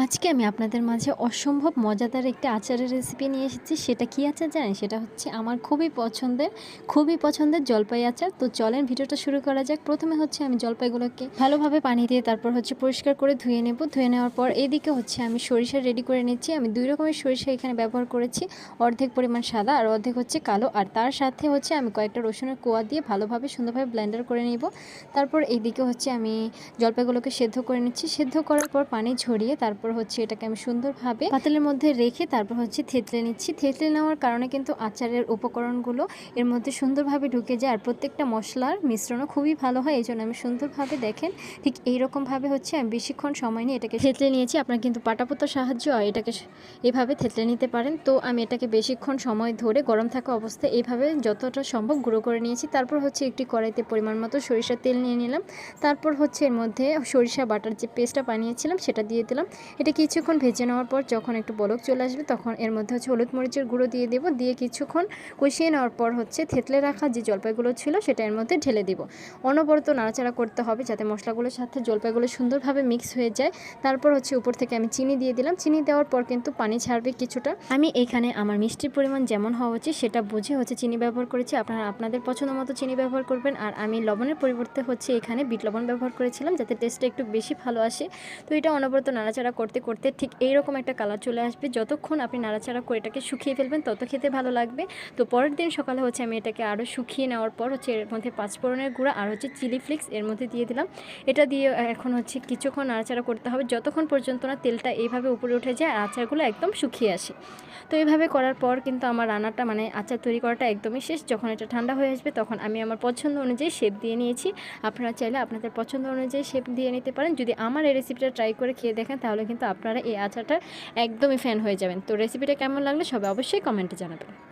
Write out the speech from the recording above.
আজকে আমি আপনাদের মাঝে অসম্ভব মজাদার একটা আচারের রেসিপি নিয়ে এসেছি। সেটা কি আচার জানেন? সেটা হচ্ছে আমার খুবই পছন্দের জলপাই আচার। তো চলেন ভিডিওটা শুরু করা যাক। প্রথমে হচ্ছে আমি জলপাইগুলোকে ভালোভাবে পানি দিয়ে তারপর হচ্ছে পরিষ্কার করে ধুয়ে নেব। ধুয়ে নেওয়ার পর এদিকে হচ্ছে আমি সরিষা রেডি করে নিচ্ছি। আমি ২ রকমের সরিষা এখানে ব্যবহার করেছি। অর্ধেক পরিমাণ সাদা আর অর্ধেক হচ্ছে কালো। আর তার সাথে হচ্ছে আমি কয়েকটা রসুনের কোয়া দিয়ে ভালোভাবে সুন্দরভাবে ব্লেন্ডার করে নিব। তারপর এইদিকে হচ্ছে আমি জলপাইগুলোকে সেদ্ধ করে নিচ্ছি। সেদ্ধ করার পর পানি ঝরিয়ে তারপর হচ্ছে এটাকে আমি সুন্দরভাবে পাতিলের মধ্যে রেখে তারপর হচ্ছে থেতলে নিচ্ছি। থেতলে নেওয়ার কারণে কিন্তু আচারের উপকরণগুলো এর মধ্যে সুন্দরভাবে ঢুকে যায় আর প্রত্যেকটা মশলার মিশ্রণও খুবই ভালো হয়। এই জন্য আমি সুন্দরভাবে দেখেন ঠিক এইরকমভাবে হচ্ছে আমি বেশিক্ষণ সময় নিয়ে এটাকে থেতলে নিয়েছি। আপনারা কিন্তু পাটাপোতার সাহায্য এটাকে এভাবে থেতলে নিতে পারেন। তো আমি এটাকে বেশিক্ষণ সময় ধরে গরম থাকা অবস্থায় এইভাবে যতটা সম্ভব গুঁড়ো করে নিয়েছি। তারপর হচ্ছে একটি কড়াইতে পরিমাণ মতো সরিষার তেল নিয়ে নিলাম। তারপর হচ্ছে এর মধ্যে সরিষা বাটার যে পেস্টটা বানিয়েছিলাম সেটা দিয়ে দিলাম। এটা কিছুক্ষণ ভেজে নেওয়ার পর যখন একটু বলক চলে আসবে তখন এর মধ্যে হচ্ছে হলুদ মরিচের গুঁড়ো দিয়ে দেবো। দিয়ে কিছুক্ষণ কষিয়ে নেওয়ার পর হচ্ছে থেতলে রাখা যে জলপাইগুলো ছিল সেটা এর মধ্যে ঢেলে দিব। অনবরত নাড়াচাড়া করতে হবে যাতে মশলাগুলোর সাথে জলপাইগুলো সুন্দরভাবে মিক্স হয়ে যায়। তারপর হচ্ছে উপর থেকে আমি চিনি দিয়ে দিলাম। চিনি দেওয়ার পর কিন্তু পানি ছাড়বে কিছুটা। আমি এখানে আমার মিষ্টির পরিমাণ যেমন হওয়া উচিত সেটা বুঝে হচ্ছে চিনি ব্যবহার করেছি। আপনারা আপনাদের পছন্দ মতো চিনি ব্যবহার করবেন। আর আমি লবণের পরিবর্তে হচ্ছে এখানে বিট লবণ ব্যবহার করেছিলাম যাতে টেস্টটা একটু বেশি ভালো আসে। তো এটা অনবরত নাড়াচাড়া করতে করতে ঠিক এইরকম একটা কালার চলে আসবে। যতক্ষণ আপনি নাড়াচাড়া করে এটাকে শুকিয়ে ফেলবেন তত খেতে ভালো লাগবে। তো পরের দিন সকালে হচ্ছে আমি এটাকে আরও শুকিয়ে নেওয়ার পর হচ্ছে এর মধ্যে পাঁচফোড়নের গুঁড়া আর হচ্ছে চিলি ফ্লেক্স এর মধ্যে দিয়ে দিলাম। এটা দিয়ে এখন হচ্ছে কিছুক্ষণ নাড়াচাড়া করতে হবে যতক্ষণ পর্যন্ত না তেলটা এইভাবে উপরে উঠে যায় আর আচারগুলো একদম শুকিয়ে আসে। তো এইভাবে করার পর কিন্তু আমার রান্নাটা আচার তৈরি করাটা একদমই শেষ। যখন এটা ঠান্ডা হয়ে আসবে তখন আমি আমার পছন্দ অনুযায়ী শেপ দিয়ে নিয়েছি। আপনারা চাইলে আপনাদের পছন্দ অনুযায়ী শেপ দিয়ে নিতে পারেন। যদি আমার এই রেসিপিটা ট্রাই করে খেয়ে দেখেন তাহলে কিন্তু আপনারা এই আচারটার একদমই ফ্যান হয়ে যাবেন। তো রেসিপিটা কেমন লাগলো সবাই অবশ্যই কমেন্টে জানাবেন।